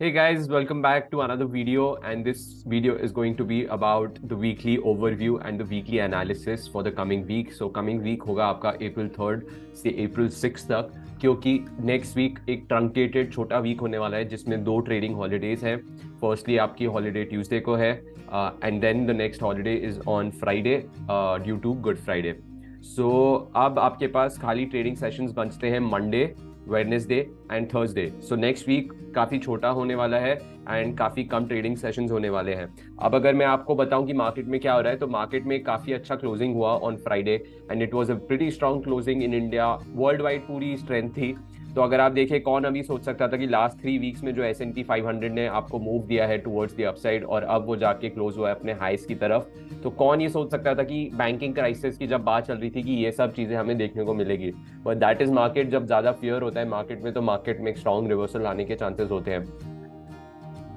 Hey guys, welcome back to another video, and this video is going to be about the weekly overview and the weekly analysis for the coming week. So coming week होगा आपका April 3rd से April 6th तक, क्योंकि next week एक truncated छोटा week होने वाला है जिसमें दो ट्रेडिंग हॉलीडेज हैं। फर्स्टली आपकी हॉलीडे ट्यूसडे को है and then the next holiday is on Friday due to Good Friday. So अब आपके पास खाली ट्रेडिंग सेशंस बचते हैं Monday, Wednesday and Thursday. So next week काफ़ी छोटा होने वाला है एंड काफ़ी कम ट्रेडिंग सेशंस होने वाले हैं। अब अगर मैं आपको बताऊं कि मार्केट में क्या हो रहा है, तो मार्केट में काफ़ी अच्छा क्लोजिंग हुआ on Friday and it was a pretty strong closing in India. World wide पूरी स्ट्रेंथ थी। तो अगर आप देखें, कौन अभी सोच सकता था कि लास्ट 3 वीक्स में जो S&P 500 ने आपको मूव दिया है टुवर्ड्स द अपसाइड और अब वो जाके क्लोज हुआ है अपने हाइस की तरफ, तो कौन ये सोच सकता था कि बैंकिंग क्राइसिस की जब बात चल रही थी कि ये सब चीज़ें हमें देखने को मिलेगी। But that is market. जब ज़्यादा फियर होता है मार्केट में तो मार्केट में एक स्ट्रॉन्ग रिवर्सल आने के चांसेस होते हैं।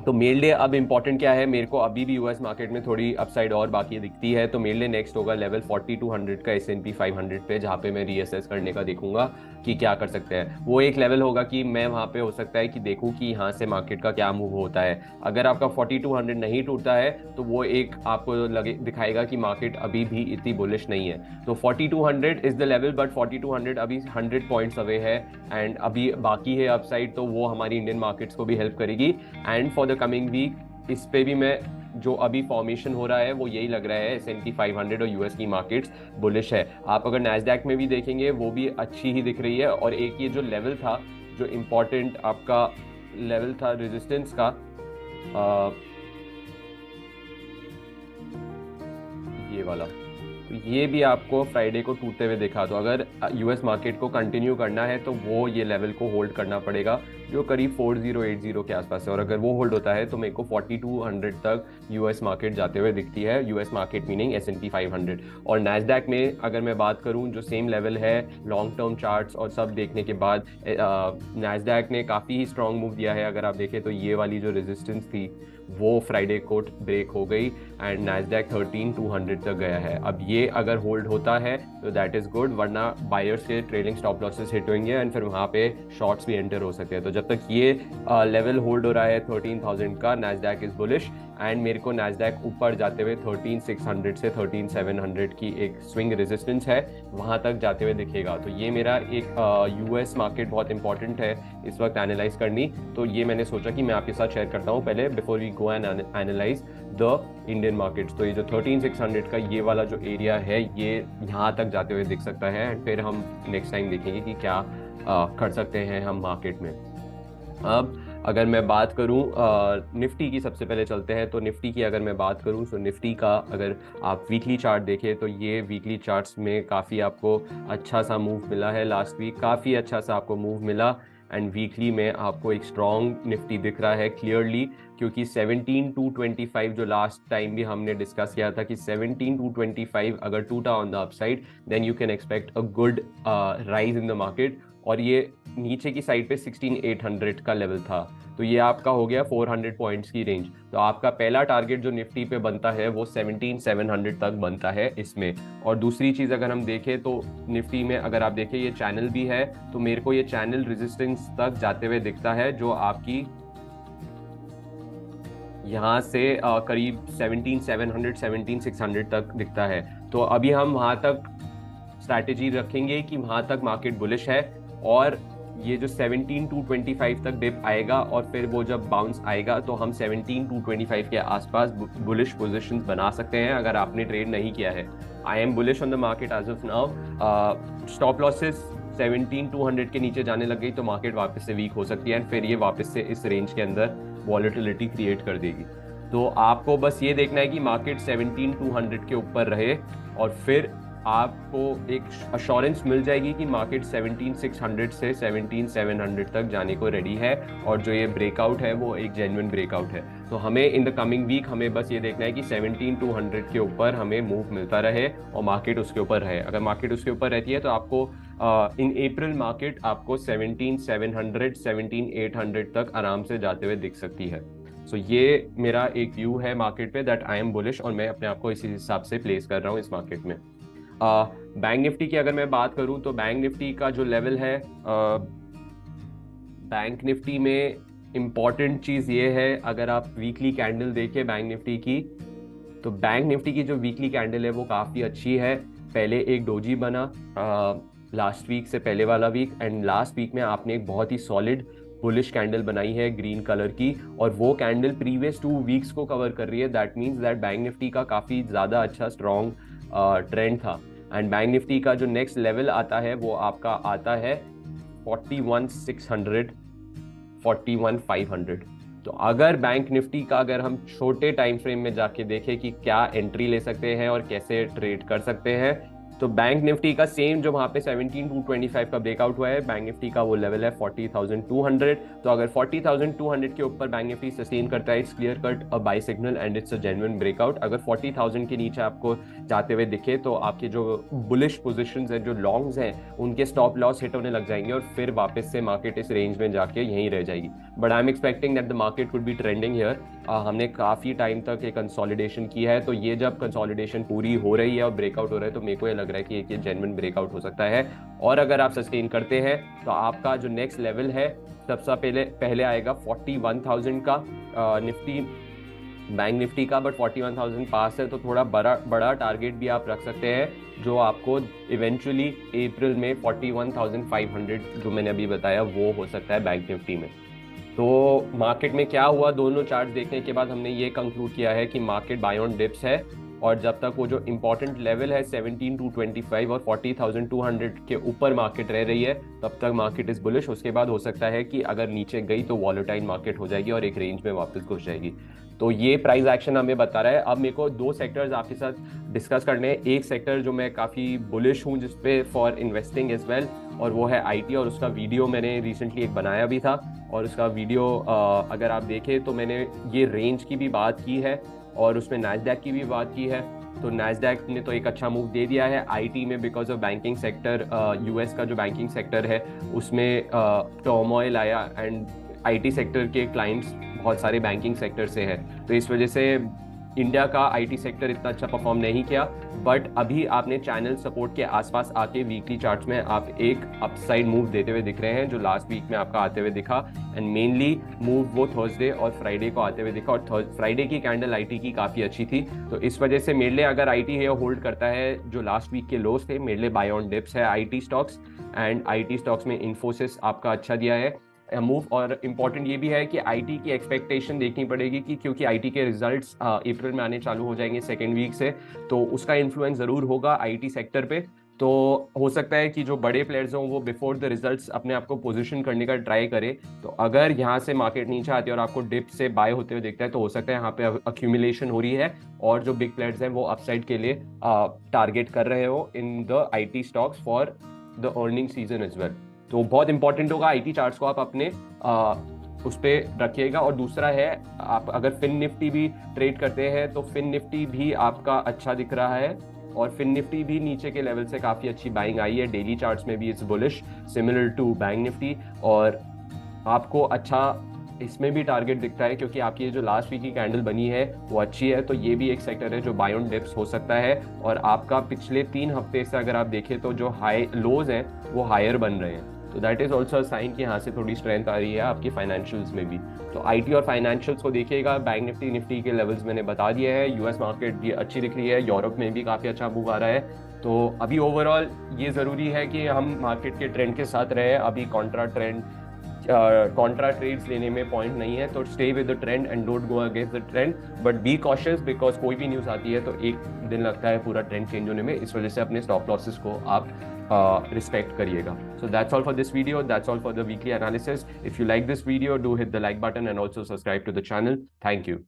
तो मेरे लिए अब इंपॉर्टेंट क्या है, मेरे को अभी भी यूएस मार्केट में थोड़ी अपसाइड और बाकी दिखती है। तो मेरे लिए नेक्स्ट होगा लेवल 4200 का S&P 500 पे, जहाँ पे मैं रीअसेस करने का देखूंगा कि क्या कर सकते हैं। वो एक लेवल होगा कि मैं वहाँ पे हो सकता है कि देखूं कि यहाँ से मार्केट का क्या मूव होता है। अगर आपका 4200 नहीं टूटता है तो वो एक आपको लगे दिखाएगा कि मार्केट अभी भी इतनी बुलिश नहीं है। तो 4200 इज द लेवल, बट 4200 अभी 100 पॉइंट्स अवे है एंड अभी बाकी है अपसाइड, तो वो हमारी इंडियन मार्केट्स को भी हेल्प करेगी। And for the coming week इस पे भी मैं, जो अभी फॉर्मेशन हो रहा है वो यही लग रहा है, S&P 500 और यूएस की मार्केट्स बुलिश है। आप अगर नैस्डैक में भी देखेंगे वो भी अच्छी ही दिख रही है। और एक ये जो लेवल था, जो इम्पोर्टेंट आपका लेवल था रेजिस्टेंस का, ये वाला, तो ये भी आपको फ्राइडे को टूटते हुए देखा। तो अगर यूएस मार्केट को कंटिन्यू करना है तो वो ये लेवल को होल्ड करना पड़ेगा जो करीब 4080 के आसपास है। और अगर वो होल्ड होता है तो मेरे को 4200 तक यूएस मार्केट जाते हुए दिखती है। US market meaning S&P 500। और नैस्डैक में अगर मैं बात करूं, जो सेम लेवल है लॉन्ग टर्म चार्ट्स और सब देखने के बाद, नैस्डैक ने काफ़ी ही स्ट्रॉन्ग मूव दिया है। अगर आप देखें तो ये वाली जो रेजिस्टेंस थी वो फ्राइडे को ब्रेक हो गई एंड नैस्डैक 13200 तक गया है। अब ये अगर होल्ड होता है तो दैट इज गुड, वरना बायर्स के ट्रेलिंग स्टॉप लॉसेस हिट होंगे एंड फिर वहाँ पे शॉर्ट्स भी एंटर हो सकते हैं। तो जब तक ये लेवल होल्ड हो रहा है 13000 का, नैस्डैक इज बुलिश एंड मेरे को नैस्डैक ऊपर जाते हुए 13600 से 13700 की एक स्विंग रेजिस्टेंस है, वहाँ तक जाते हुए दिखेगा। तो ये मेरा एक यूएस मार्केट बहुत इंपॉर्टेंट है इस वक्त एनालाइज करनी। तो ये मैंने सोचा कि मैं आपके साथ शेयर करता हूँ पहले, before we go and analyse the Indian markets. तो ये जो 13600 का ये वाला जो एरिया है, ये यहाँ तक जाते हुए दिख सकता है एंड फिर हम नेक्स्ट टाइम देखेंगे कि क्या कर सकते हैं हम मार्केट में। अब अगर मैं बात करूं निफ्टी की, सबसे पहले चलते हैं। तो निफ्टी की अगर मैं बात करूं तो निफ्टी का अगर आप वीकली चार्ट देखें तो ये वीकली चार्ट्स में काफ़ी आपको अच्छा सा मूव मिला है। लास्ट वीक काफ़ी अच्छा सा आपको मूव मिला एंड वीकली में आपको एक स्ट्रॉन्ग निफ्टी दिख रहा है क्लियरली, क्योंकि 17225 जो लास्ट टाइम भी हमने डिस्कस किया था कि 17225 अगर टूटा on the upside then you can expect a good rise in the market. और ये नीचे की साइड पे 16800 का लेवल था, तो ये आपका हो गया 400 पॉइंट्स की रेंज। तो आपका पहला टारगेट जो निफ्टी पे बनता है वो 17700 तक बनता है इसमें। और दूसरी चीज़ अगर हम देखें तो निफ्टी में अगर आप देखें ये चैनल भी है, तो मेरे को ये चैनल रेजिस्टेंस तक जाते हुए दिखता है जो आपकी यहाँ से करीब 17700 17600 तक दिखता है। तो अभी हम वहाँ तक स्ट्रैटेजी रखेंगे कि वहाँ तक मार्केट बुलिश है और ये जो 17225 तक डिप आएगा और फिर वो जब बाउंस आएगा तो हम 17225 के आसपास बुलिश पोजीशंस बना सकते हैं अगर आपने ट्रेड नहीं किया है। I am bullish on the market as of now. Stop losses 17200 के नीचे जाने लग गई तो मार्केट वापस से वीक हो सकती है एंड फिर ये वापस से इस रेंज के अंदर वॉलेटिलिटी क्रिएट कर देगी। तो आपको बस ये देखना है कि मार्केट 17200 के ऊपर रहे और फिर आपको एक अश्योरेंस मिल जाएगी कि मार्केट 17600 से 17700 तक जाने को रेडी है और जो ये ब्रेकआउट है वो एक जेन्युइन ब्रेकआउट है। तो हमें इन द कमिंग वीक हमें बस ये देखना है कि 17200 के ऊपर हमें मूव मिलता रहे और मार्केट उसके ऊपर रहे। अगर मार्केट उसके ऊपर रहती है तो आपको इन अप्रैल मार्केट आपको 17700 17800 तक आराम से जाते हुए दिख सकती है। सो ये मेरा एक व्यू है मार्केट पे, दैट आई एम बुलिश और मैं अपने आप को इसी हिसाब से प्लेस कर रहा हूँ इस मार्केट में। बैंक निफ्टी की अगर मैं बात करूं तो बैंक निफ्टी का जो लेवल है, बैंक निफ्टी में इम्पॉर्टेंट चीज़ ये है, अगर आप वीकली कैंडल देखें बैंक निफ्टी की, तो बैंक निफ्टी की जो वीकली कैंडल है वो काफ़ी अच्छी है। पहले एक डोजी बना लास्ट वीक से पहले वाला वीक, एंड लास्ट वीक में आपने एक बहुत ही सॉलिड बुलिश कैंडल बनाई है ग्रीन कलर की, और वो कैंडल प्रीवियस 2 वीक्स को कवर कर रही है। That means that bank Nifty का काफ़ी ज़्यादा अच्छा स्ट्रॉन्ग ट्रेंड था। एंड बैंक निफ्टी का जो नेक्स्ट लेवल आता है वो आपका आता है 41,600, 41,500। तो अगर बैंक निफ्टी का अगर हम छोटे टाइम फ्रेम में जाके देखें कि क्या एंट्री ले सकते हैं और कैसे ट्रेड कर सकते हैं, तो बैंक निफ्टी का सेम जो वहाँ पे 17,225 का ब्रेकआउट हुआ है, बैंक निफ्टी का वो लेवल है 40,200। तो अगर 40,200 के ऊपर बैंक निफ्टी सस्टेन करता है, it's clear cut a buy signal and it's a genuine breakout. अगर 40,000 के नीचे आपको जाते हुए दिखे तो आपके जो बुलिश पोजिशंस हैं, जो लॉन्ग्स हैं, उनके स्टॉप लॉस हिट होने लग जाएंगे और फिर वापस से मार्केट इस रेंज में जाके यहीं रह जाएगी। But I am expecting that the market could be trending here. हमने काफ़ी टाइम तक एक कंसोलिडेशन किया है, तो ये जब कंसोलिडेशन पूरी हो रही है और ब्रेकआउट हो रहा है, तो मेरे को ये लग रहा है कि एक ये जेन्युइन ब्रेकआउट हो सकता है। और अगर आप सस्टेन करते हैं तो आपका जो नेक्स्ट लेवल है सबसे पहले आएगा 41,000 का निफ्टी बैंक निफ्टी का। बट 41,000 पास है तो थोड़ा बड़ा टारगेट भी आप रख सकते हैं, जो आपको इवेंचुअली अप्रैल में 41,500 जो मैंने अभी बताया वो हो सकता है बैंक निफ्टी में। तो मार्केट में क्या हुआ, दोनों चार्ट देखने के बाद हमने ये कंक्लूड किया है कि मार्केट बाय ऑन डिप्स है, और जब तक वो जो इंपॉर्टेंट लेवल है 17,225 और 40,200 के ऊपर मार्केट रह रही है, तब तक मार्केट इज बुलिश। उसके बाद हो सकता है कि अगर नीचे गई तो वॉलेटाइल मार्केट हो जाएगी और एक रेंज में वापस घुस जाएगी। तो ये प्राइस एक्शन हमें बता रहा है। अब मेरे को 2 सेक्टर्स आपके साथ डिस्कस करने हैं। एक सेक्टर जो मैं काफ़ी बुलिश हूँ जिसपे फॉर इन्वेस्टिंग एज वेल, और वो है आईटी, और उसका वीडियो मैंने रिसेंटली एक बनाया भी था। और उसका वीडियो अगर आप देखें तो मैंने ये रेंज की भी बात की है और उसमें नैस्डैक की भी बात की है। तो नैस्डैक ने तो एक अच्छा मूव दे दिया है आईटी में, because of banking sector, US का जो बैंकिंग सेक्टर है उसमें टर्मोइल आया, एंड आईटी सेक्टर के क्लाइंट्स बहुत सारे बैंकिंग सेक्टर से हैं। तो इस वजह से इंडिया का आईटी सेक्टर इतना अच्छा परफॉर्म नहीं किया। बट अभी आपने चैनल सपोर्ट के आसपास आके वीकली चार्ट्स में आप एक अपसाइड मूव देते हुए दिख रहे हैं, जो लास्ट वीक में आपका आते हुए दिखा। एंड मेनली मूव वो थर्सडे और फ्राइडे को आते हुए दिखा, और फ्राइडे की कैंडल आईटी की काफ़ी अच्छी थी। तो इस वजह से मेरे लिए अगर आईटी है होल्ड करता है, जो लास्ट वीक के लोस थे, मेरे लिए बाय ऑन डिप्स है IT stocks. And IT stocks में इन्फोसिस आपका अच्छा दिया है मूव। और इम्पॉर्टेंट ये भी है कि आईटी की एक्सपेक्टेशन देखनी पड़ेगी कि क्योंकि आईटी के रिजल्ट्स अप्रैल में आने चालू हो जाएंगे सेकेंड वीक से, तो उसका इन्फ्लुएंस ज़रूर होगा आईटी सेक्टर पे। तो हो सकता है कि जो बड़े प्लेयर्स हों वो बिफोर द रिजल्ट्स अपने आप को पोजीशन करने का ट्राई करें। तो अगर यहाँ से मार्केट नीचे आती है और आपको डिप से बाय होते हुए दिखता है, तो हो सकता है यहाँ पे अक्यूमुलेशन हो रही है और जो बिग प्लेयर्स हैं वो अपसाइड के लिए टारगेट कर रहे हो in the IT stocks for the earning season as well. तो बहुत इंपॉर्टेंट होगा आईटी चार्ट्स को आप अपने उस पर रखिएगा। और दूसरा है, आप अगर फिन निफ्टी भी ट्रेड करते हैं तो फिन निफ्टी भी आपका अच्छा दिख रहा है, और फिन निफ्टी भी नीचे के लेवल से काफ़ी अच्छी बाइंग आई है। डेली चार्ट्स में भी it's bullish similar to bank Nifty, और आपको अच्छा इसमें भी टारगेट दिखता है क्योंकि आपकी ये जो लास्ट वीक की कैंडल बनी है वो अच्छी है। तो ये भी एक सेक्टर है जो बाय ऑन डिप्स हो सकता है। और आपका पिछले 3 हफ्ते से अगर आप देखें तो जो हाई लोज हैं वो हायर बन रहे हैं, तो दैट इज ऑल्सो साइन कि यहाँ से थोड़ी स्ट्रेंथ आ रही है आपकी फाइनेंशियल्स में भी। तो आईटी और फाइनेंशियल्स को देखिएगा। बैंक निफ्टी के लेवल्स मैंने बता दिए हैं। यूएस मार्केट भी अच्छी दिख रही है, यूरोप में भी काफ़ी अच्छा मूव आ रहा है। तो अभी ओवरऑल ये ज़रूरी है कि हम मार्केट के ट्रेंड के साथ रहे। अभी कॉन्ट्रा ट्रेड्स लेने में पॉइंट नहीं है, तो stay with the trend and don't go against the trend, but be cautious, because कोई भी न्यूज़ आती है तो एक दिन लगता है पूरा ट्रेंड चेंज होने में। इस वजह से अपने स्टॉप लॉसेस को आप रिस्पेक्ट करिएगा। So that's all for this video. That's all for the weekly analysis. If you like this video, do hit the like button and also subscribe to the channel. Thank you.